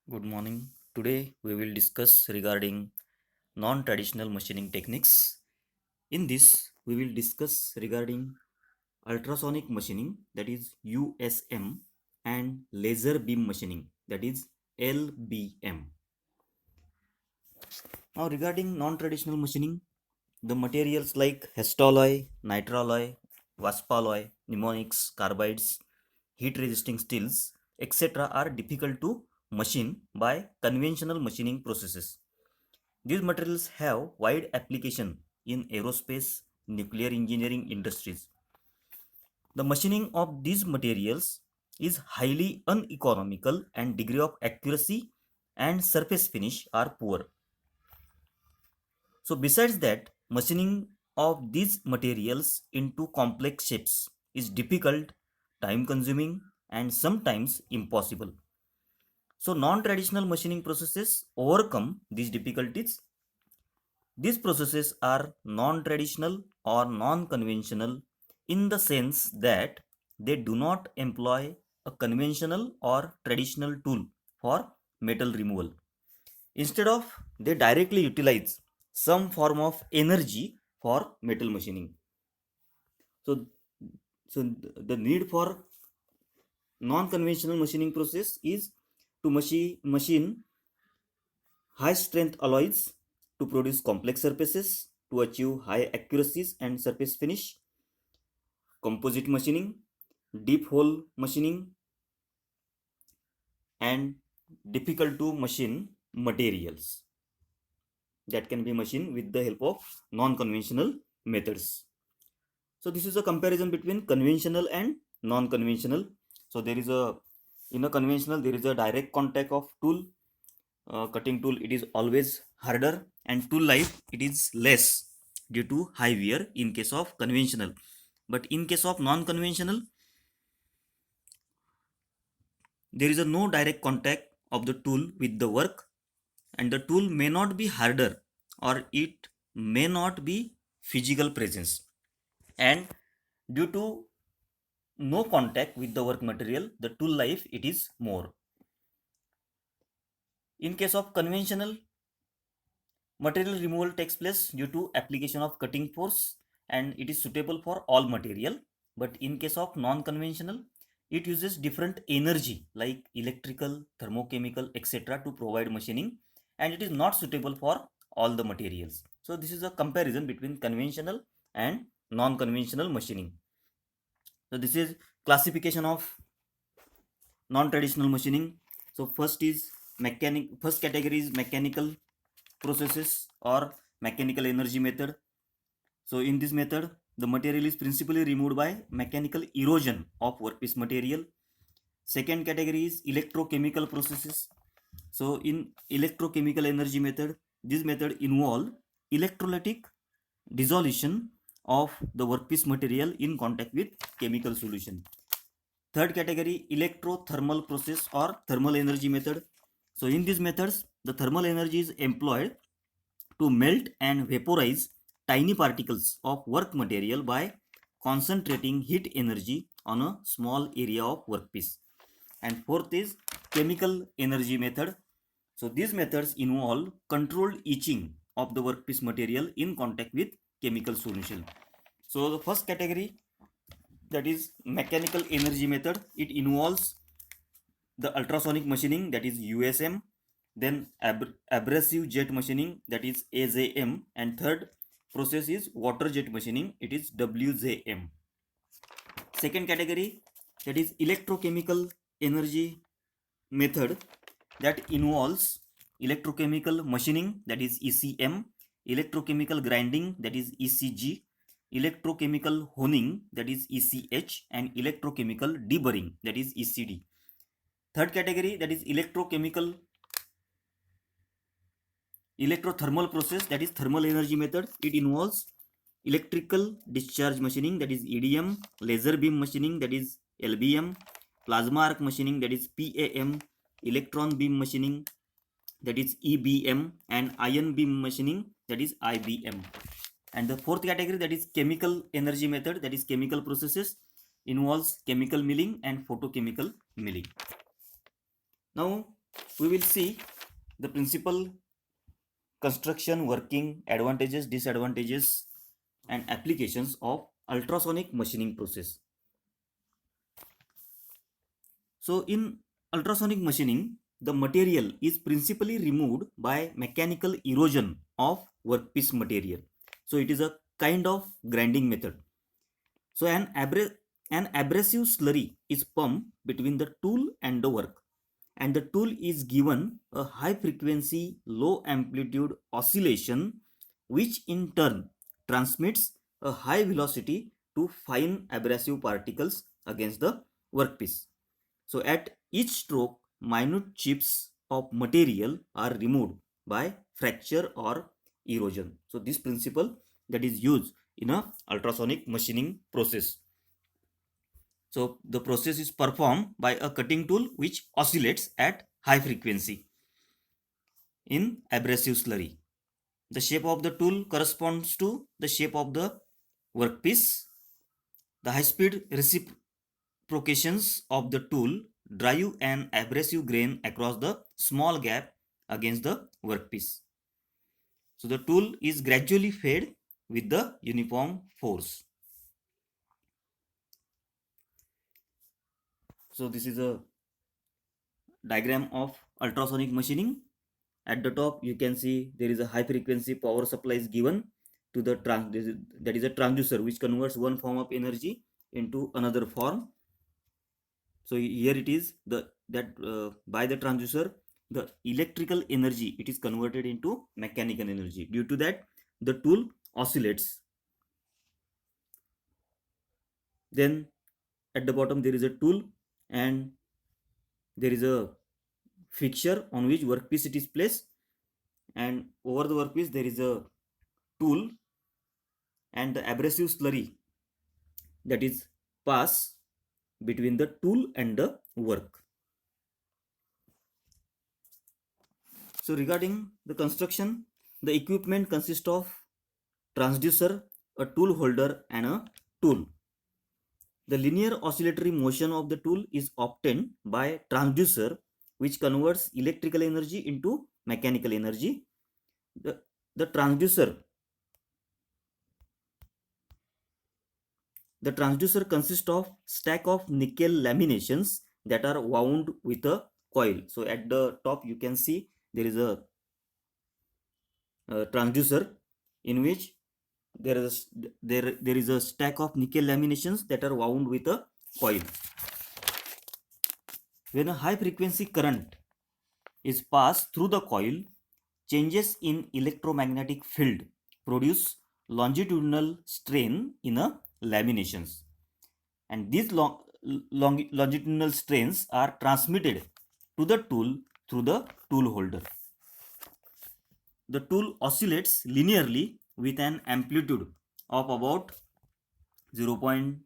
Good morning. Today we will discuss regarding non-traditional machining techniques. In this, we will discuss regarding ultrasonic machining, that is USM, and laser beam machining, that is LBM. Now regarding non-traditional machining, the materials like histoloy, nitralloy, waspalloy, mnemonics, carbides, heat resisting steels, etc. are difficult to machine by conventional machining processes. These materials have wide application in aerospace, nuclear engineering industries. The machining of these materials is highly uneconomical and degree of accuracy and surface finish are poor. So besides that, machining of these materials into complex shapes is difficult, time consuming and sometimes impossible. So non-traditional machining processes overcome these difficulties. These processes are non-traditional or non-conventional in the sense that they do not employ a conventional or traditional tool for metal removal. Instead of, they directly utilize some form of energy for metal machining. So, the need for non-conventional machining process is to machine high strength alloys to produce complex surfaces to achieve high accuracies and surface finish, composite machining, deep hole machining, and difficult to machine materials that can be machined with the help of non-conventional methods. So this is a comparison between conventional and non-conventional. So there is a, in a conventional there is a direct contact of tool, cutting tool, it is always harder, and tool life it is less due to high wear in case of conventional. But in case of non-conventional, there is a no direct contact of the tool with the work, and the tool may not be harder or it may not be physical presence, and due to no contact with the work material, the tool life it is more. In case of conventional, material removal takes place due to application of cutting force and it is suitable for all material. But in case of non-conventional, it uses different energy like electrical, thermochemical, etc. to provide machining, and it is not suitable for all the materials. So this is a comparison between conventional and non-conventional machining. So this is classification of non-traditional machining. So first category is mechanical processes or mechanical energy method. So in this method, the material is principally removed by mechanical erosion of workpiece material. Second category is electrochemical processes. So in electrochemical energy method, this method involve electrolytic dissolution of the workpiece material in contact with chemical solution. Third category, electrothermal process or thermal energy method. So in these methods, the thermal energy is employed to melt and vaporize tiny particles of work material by concentrating heat energy on a small area of workpiece. And fourth is chemical energy method. So these methods involve controlled etching of the workpiece material in contact with chemical solution. So the first category, that is mechanical energy method, it involves the ultrasonic machining, that is USM, then abrasive jet machining, that is AJM, and third process is water jet machining, it is WJM. Second category, that is electrochemical energy method, that involves electrochemical machining, that is ECM, electrochemical grinding, that is ECG, electrochemical honing, that is ECH, and electrochemical deburring, that is ECD. Third category, that is electrothermal process, that is thermal energy method. It involves electrical discharge machining, that is EDM, laser beam machining, that is LBM, plasma arc machining, that is PAM, electron beam machining, that is EBM, and ion beam machining, that is IBM. And the fourth category, that is chemical energy method, that is chemical processes, involves chemical milling and photochemical milling. Now we will see the principal construction, working, advantages, disadvantages, and applications of ultrasonic machining process. So in ultrasonic machining, the material is principally removed by mechanical erosion of workpiece material. So it is a kind of grinding method. So an abrasive slurry is pumped between the tool and the work, and the tool is given a high frequency, low amplitude oscillation, which in turn transmits a high velocity to fine abrasive particles against the workpiece. So at each stroke, minute chips of material are removed by fracture or erosion. So this principle that is used in a ultrasonic machining process. So the process is performed by a cutting tool which oscillates at high frequency in abrasive slurry. The shape of the tool corresponds to the shape of the workpiece. The high-speed reciprocations of the tool drive an abrasive grain across the small gap against the workpiece. So the tool is gradually fed with the uniform force. So this is a diagram of ultrasonic machining. At the top you can see there is a high frequency power supply is given to the that is a transducer which converts one form of energy into another form. So here it is by the transducer the electrical energy it is converted into mechanical energy. Due to that the tool oscillates. Then at the bottom there is a tool and there is a fixture on which workpiece it is placed, and over the workpiece there is a tool and the abrasive slurry that is pass between the tool and the work. So regarding the construction, the equipment consists of transducer, a tool holder and a tool. The linear oscillatory motion of the tool is obtained by transducer which converts electrical energy into mechanical energy. The transducer consists of stack of nickel laminations that are wound with a coil. So at the top you can see there is a transducer in which there is a stack of nickel laminations that are wound with a coil. When a high frequency current is passed through the coil, changes in electromagnetic field produce longitudinal strain in a laminations, and these longitudinal strains are transmitted to the tool through the tool holder. The tool oscillates linearly with an amplitude of about 0.05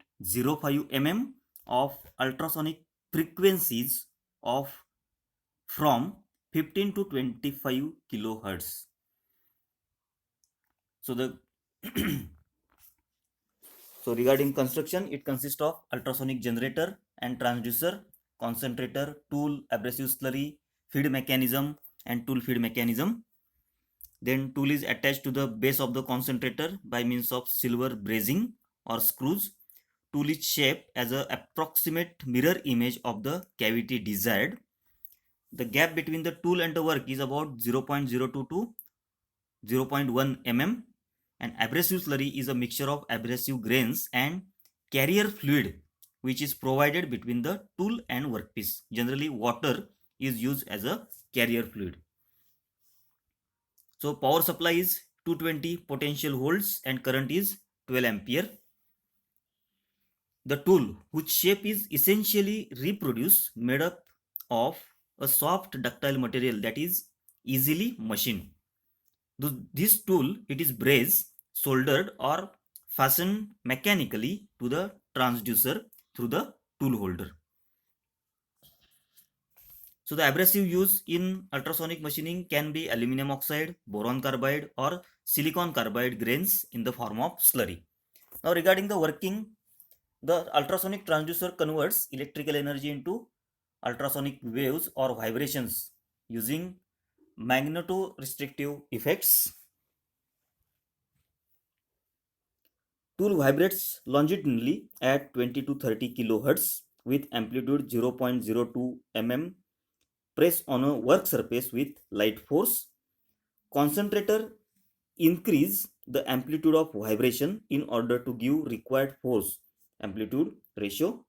mm of ultrasonic frequencies of from 15 to 25 kilohertz. So the so regarding construction, it consists of ultrasonic generator and transducer, concentrator, tool, abrasive slurry, feed mechanism and tool feed mechanism. Then tool is attached to the base of the concentrator by means of silver bracing or screws. Tool is shaped as an approximate mirror image of the cavity desired. The gap between the tool and the work is about 0.02 to 0.1 mm, and abrasive slurry is a mixture of abrasive grains and carrier fluid which is provided between the tool and workpiece. Generally water is used as a carrier fluid. So power supply is 220 potential volts and current is 12 ampere. The tool, whose shape is essentially reproduced, made up of a soft ductile material that is easily machined. This tool, it is brazed, soldered or fastened mechanically to the transducer through the tool holder. So the abrasive used in ultrasonic machining can be aluminum oxide, boron carbide or silicon carbide grains in the form of slurry. Now regarding the working, the ultrasonic transducer converts electrical energy into ultrasonic waves or vibrations using magnetorestrictive effects. Tool vibrates longitudinally at 20 to 30 kHz with amplitude 0.02 mm. Press on a work surface with light force. Concentrator increase the amplitude of vibration in order to give required force amplitude ratio.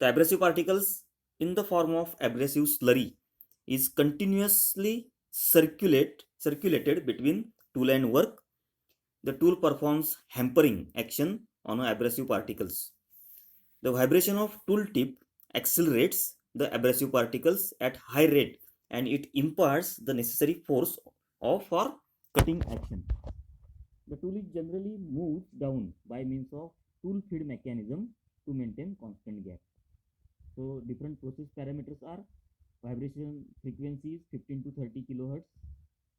The abrasive particles in the form of abrasive slurry is continuously circulated between tool and work. The tool performs hampering action on abrasive particles. The vibration of tool tip accelerates the abrasive particles at high rate and it imparts the necessary force for cutting action. The tool is generally moved down by means of tool feed mechanism to maintain constant gap. So different process parameters are vibration frequency is 15 to 30 kilohertz,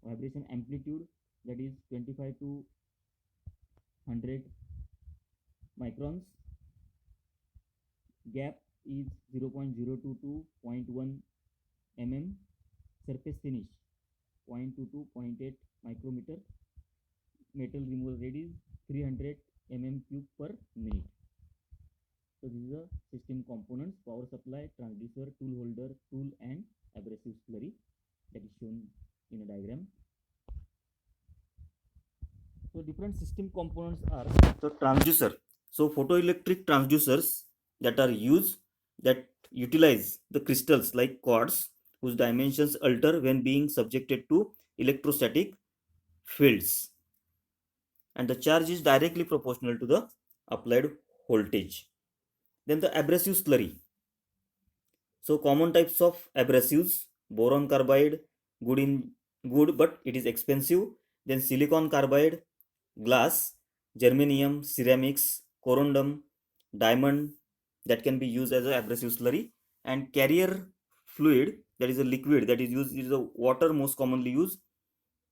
vibration amplitude that is 25 to 100 microns, gap is 0.02 to 0.1 mm, surface finish 0.2 to 0.8 micrometer, metal removal rate is 300 mm cube per minute. So this is the system components: power supply, transducer, tool holder, tool and abrasive slurry that is shown in a diagram. So different system components are the transducer. So photoelectric transducers that are used that utilize the crystals like quartz whose dimensions alter when being subjected to electrostatic fields and the charge is directly proportional to the applied voltage. Then the abrasive slurry. So common types of abrasives: boron carbide, good but it is expensive. Then silicon carbide, glass, germanium, ceramics, corundum, diamond that can be used as an abrasive slurry, and carrier fluid that is a liquid that is used is the water most commonly used,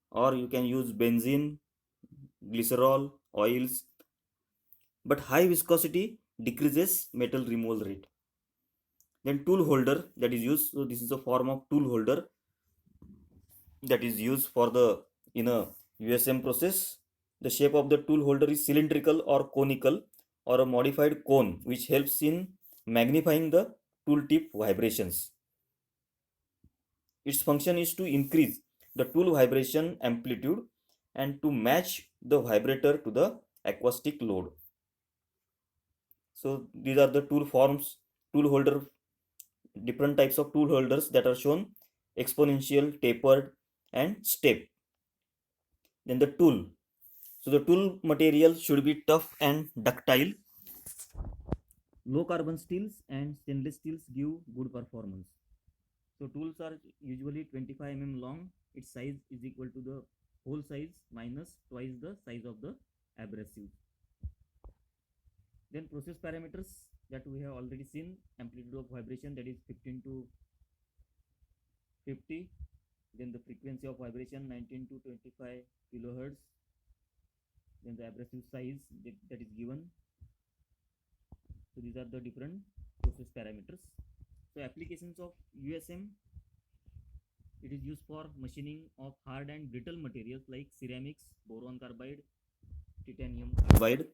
or you can use benzene, glycerol, oils, but high viscosity decreases metal removal rate. Then tool holder that is used, so this is a form of tool holder that is used for the in a USM process. The shape of the tool holder is cylindrical or conical or a modified cone which helps in magnifying the tool tip vibrations. Its function is to increase the tool vibration amplitude and to match the vibrator to the acoustic load. So these are the tool forms, tool holder, different types of tool holders that are shown: exponential, tapered and step. Then the tool, so the tool material should be tough and ductile. Low carbon steels and stainless steels give good performance. So tools are usually 25 mm long. Its size is equal to the hole size minus twice the size of the abrasive. Then process parameters that we have already seen: amplitude of vibration that is 15 to 50. Then the frequency of vibration 19 to 25 kilohertz. Then the abrasive size that is given. So these are the different process parameters. So applications of USM: it is used for machining of hard and brittle materials like ceramics, boron carbide, titanium carbide.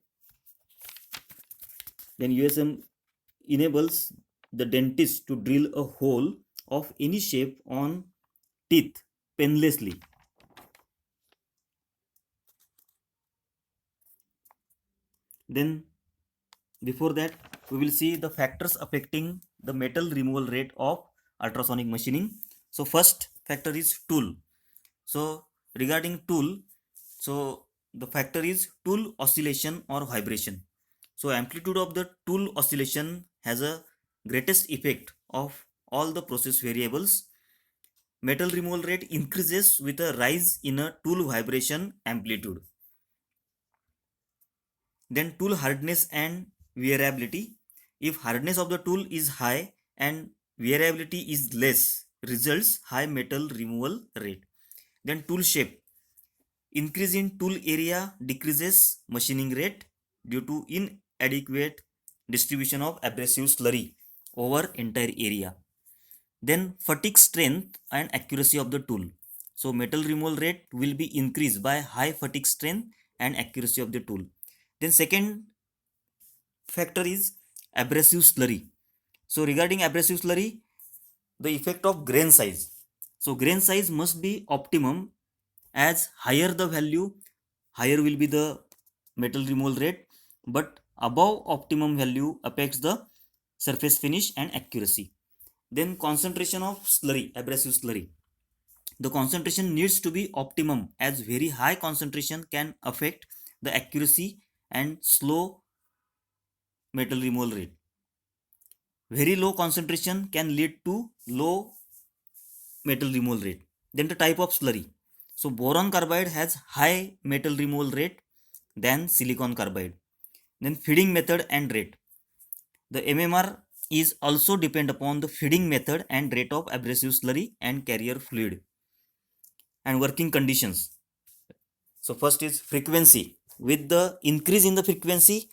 Then USM enables the dentist to drill a hole of any shape on teeth painlessly. Then before that we will see the factors affecting the metal removal rate of ultrasonic machining. So first factor is tool. So regarding tool, so the factor is tool oscillation or vibration. So amplitude of the tool oscillation has a greatest effect of all the process variables. Metal removal rate increases with a rise in a tool vibration amplitude. Then tool hardness and wearability. If hardness of the tool is high and wearability is less, results high metal removal rate. Then tool shape. Increase in tool area decreases machining rate due to inadequate distribution of abrasive slurry over entire area. Then fatigue strength and accuracy of the tool. So metal removal rate will be increased by high fatigue strength and accuracy of the tool. Then second factor is abrasive slurry. So regarding abrasive slurry, the effect of grain size. So grain size must be optimum. As higher the value, higher will be the metal removal rate, but above optimum value affects the surface finish and accuracy. Then concentration of slurry, abrasive slurry. The concentration needs to be optimum, as very high concentration can affect the accuracy and slow metal removal rate. Very low concentration can lead to low metal removal rate. Then the type of slurry. So boron carbide has high metal removal rate than silicon carbide. Then feeding method and rate. The MMR is also depend upon the feeding method and rate of abrasive slurry and carrier fluid. And working conditions. So first is frequency. With the increase in the frequency,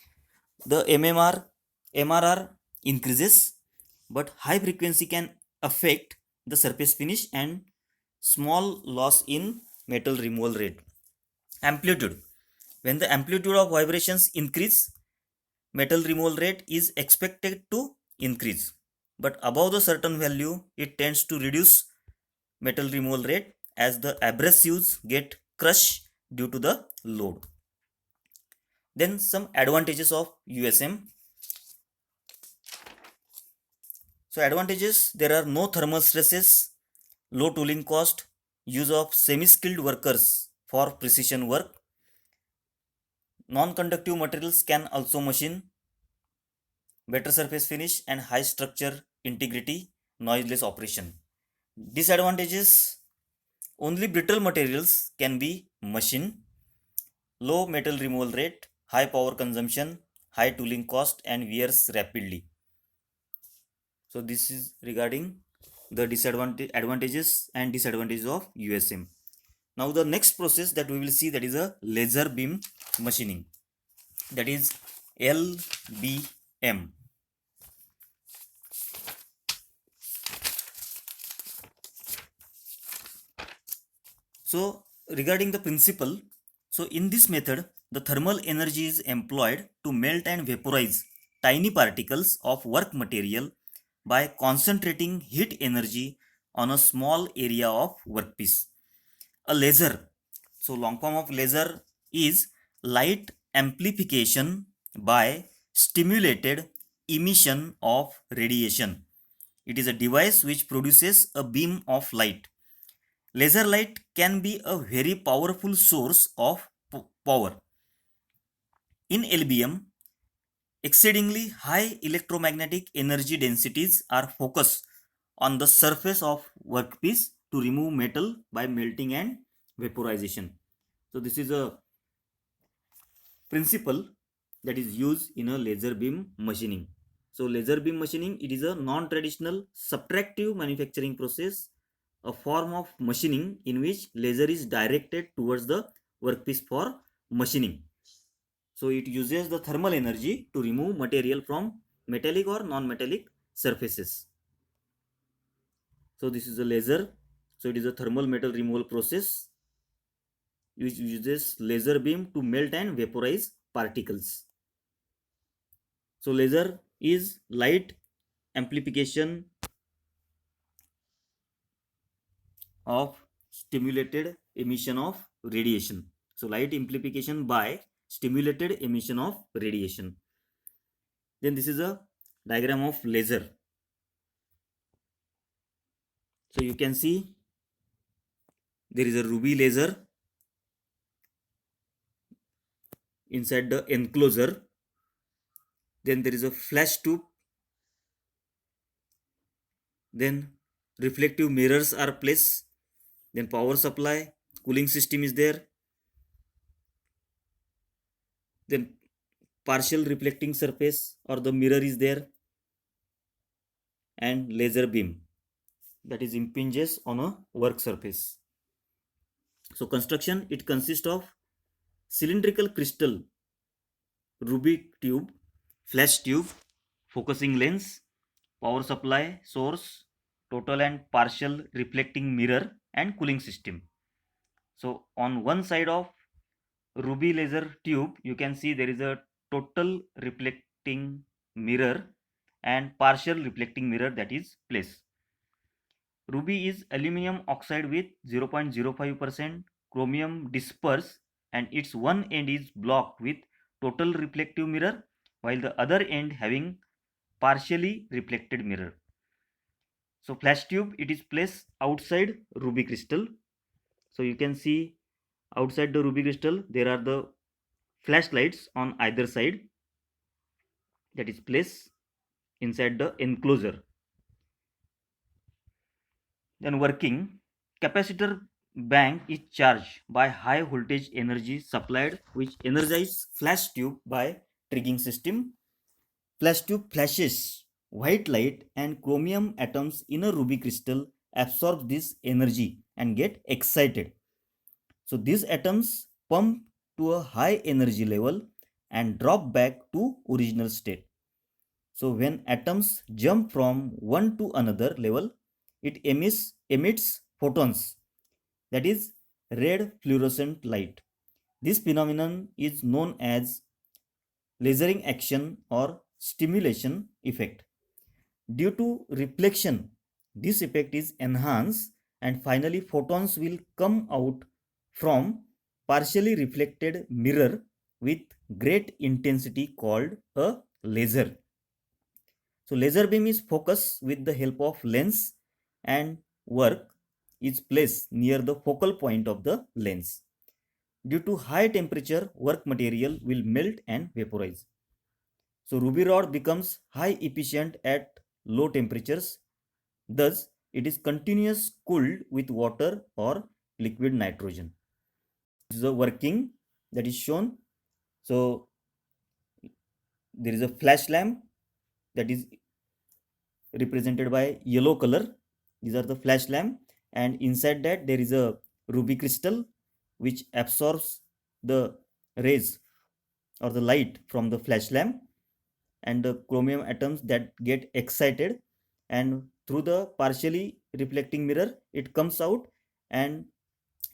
the MRR increases, but high frequency can affect the surface finish and small loss in metal removal rate. Amplitude. When the amplitude of vibrations increase, metal removal rate is expected to increase. But above the certain value, it tends to reduce metal removal rate as the abrasives get crushed due to the load. Then some advantages of USM. So advantages, there are no thermal stresses, low tooling cost, use of semi-skilled workers for precision work. Non-conductive materials can also machine, better surface finish and high structure integrity, noiseless operation. Disadvantages, only brittle materials can be machined, low metal removal rate, high power consumption, high tooling cost and wears rapidly. So this is regarding the advantages and disadvantages of USM. Now the next process that we will see, that is a laser beam machining, that is LBM. So regarding the principle, so in this method, the thermal energy is employed to melt and vaporize tiny particles of work material by concentrating heat energy on a small area of workpiece. A laser, so long form of laser is light amplification by stimulated emission of radiation. It is a device which produces a beam of light. Laser light can be a very powerful source of power. In LBM, exceedingly high electromagnetic energy densities are focused on the surface of workpiece to remove metal by melting and vaporization. So this is a principle that is used in a laser beam machining. So laser beam machining, it is a non-traditional subtractive manufacturing process, a form of machining in which laser is directed towards the workpiece for machining. So it uses the thermal energy to remove material from metallic or non-metallic surfaces. So this is a laser. So it is a thermal metal removal process which uses laser beam to melt and vaporize particles. So laser is light amplification of stimulated emission of radiation. So light amplification by stimulated emission of radiation. Then this is a diagram of laser. So you can see there is a ruby laser inside the enclosure. Then there is a flash tube. Then reflective mirrors are placed. Then power supply, cooling system is there. Then partial reflecting surface or the mirror is there, and laser beam that is impinges on a work surface. So construction, it consists of cylindrical crystal, Rubik tube, flash tube, focusing lens, power supply source, total and partial reflecting mirror and cooling system. So on one side of ruby laser tube, you can see there is a total reflecting mirror and partial reflecting mirror that is placed. Ruby is aluminum oxide with 0.05% chromium disperse, and its one end is blocked with total reflective mirror while the other end having partially reflected mirror. So flash tube, it is placed outside ruby crystal. So you can see outside the ruby crystal there are the flashlights on either side that is placed inside the enclosure. Then working, capacitor bank is charged by high voltage energy supplied which energizes flash tube by triggering system. Flash tube flashes white light and chromium atoms in a ruby crystal absorb this energy and get excited. So these atoms pump to a high energy level and drop back to original state. So when atoms jump from one to another level, it emits photons, that is red fluorescent light. This phenomenon is known as lasering action or stimulation effect. Due to reflection, this effect is enhanced and finally photons will come out from partially reflected mirror with great intensity called a laser. So laser beam is focused with the help of lens and work is placed near the focal point of the lens. Due to high temperature, work material will melt and vaporize. So ruby rod becomes high efficient at low temperatures. Thus, it is continuous cooled with water or liquid nitrogen. This is a working that is shown. So there is a flash lamp that is represented by yellow color. These are the flash lamp, and inside that there is a ruby crystal which absorbs the rays or the light from the flash lamp, and the chromium atoms that get excited, and through the partially reflecting mirror it comes out, and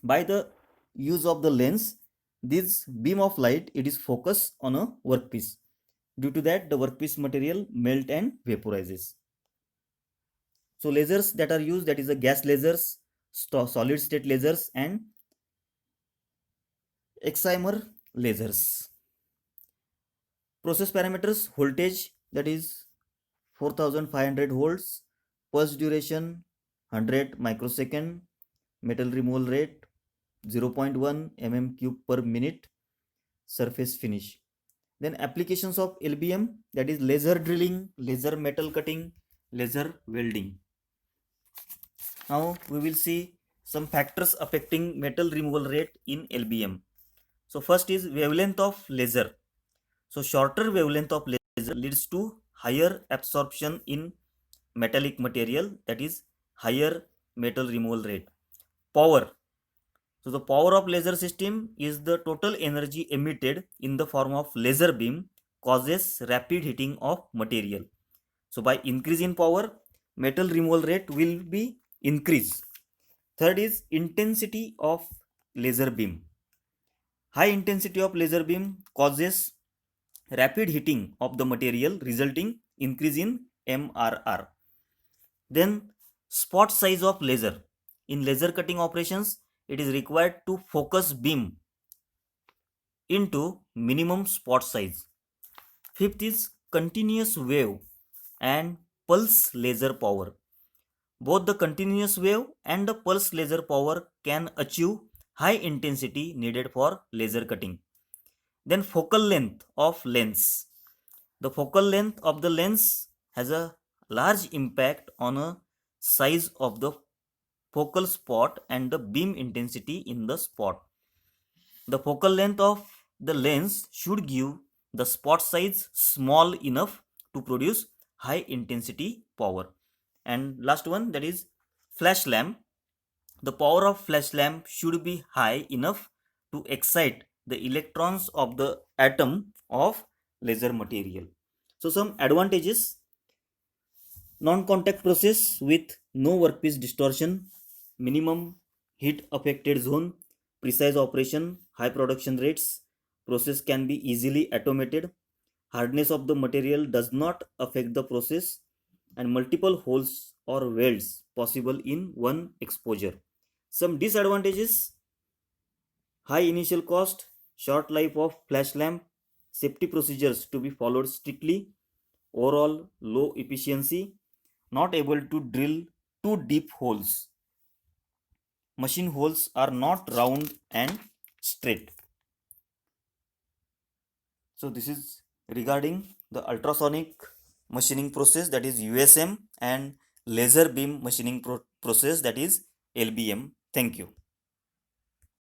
by the use of the lens this beam of light it is focused on a workpiece. Due to that the workpiece material melt and vaporizes. So lasers that are used, that is the gas lasers, solid state lasers, and excimer lasers. Process parameters: voltage that is 4500 volts, pulse duration 100 microsecond, metal removal rate 0.1 mm cube per minute, surface finish. Then applications of LBM, that is laser drilling, laser metal cutting, laser welding. Now we will see some factors affecting metal removal rate in LBM. So first is wavelength of laser. So shorter wavelength of laser leads to higher absorption in metallic material, that is higher metal removal rate. Power. So the power of laser system is the total energy emitted in the form of laser beam causes rapid heating of material. So by increase in power, metal removal rate will be increased. Third is intensity of laser beam. High intensity of laser beam causes rapid heating of the material resulting increase in MRR. Then spot size of laser. In laser cutting operations, it is required to focus beam into minimum spot size. Fifth is continuous wave and pulse laser power. Both the continuous wave and the pulse laser power can achieve high intensity needed for laser cutting. Then focal length of lens. The focal length of the lens has a large impact on a size of the focal spot and the beam intensity in the spot. The focal length of the lens should give the spot size small enough to produce high intensity power. And last one, that is flash lamp. The power of flash lamp should be high enough to excite the electrons of the atom of laser material. So some advantages: Non-contact process with no workpiece distortion, minimum heat affected zone, precise operation, high production rates. Process can be easily automated. Hardness of the material does not affect the process, and multiple holes or welds possible in one exposure. Some disadvantages: high initial cost, short life of flash lamp, safety procedures to be followed strictly, overall low efficiency, not able to drill too deep holes. Machine holes are not round and straight. So this is regarding the ultrasonic machining process, that is USM, and laser beam machining process, that is LBM. Thank you.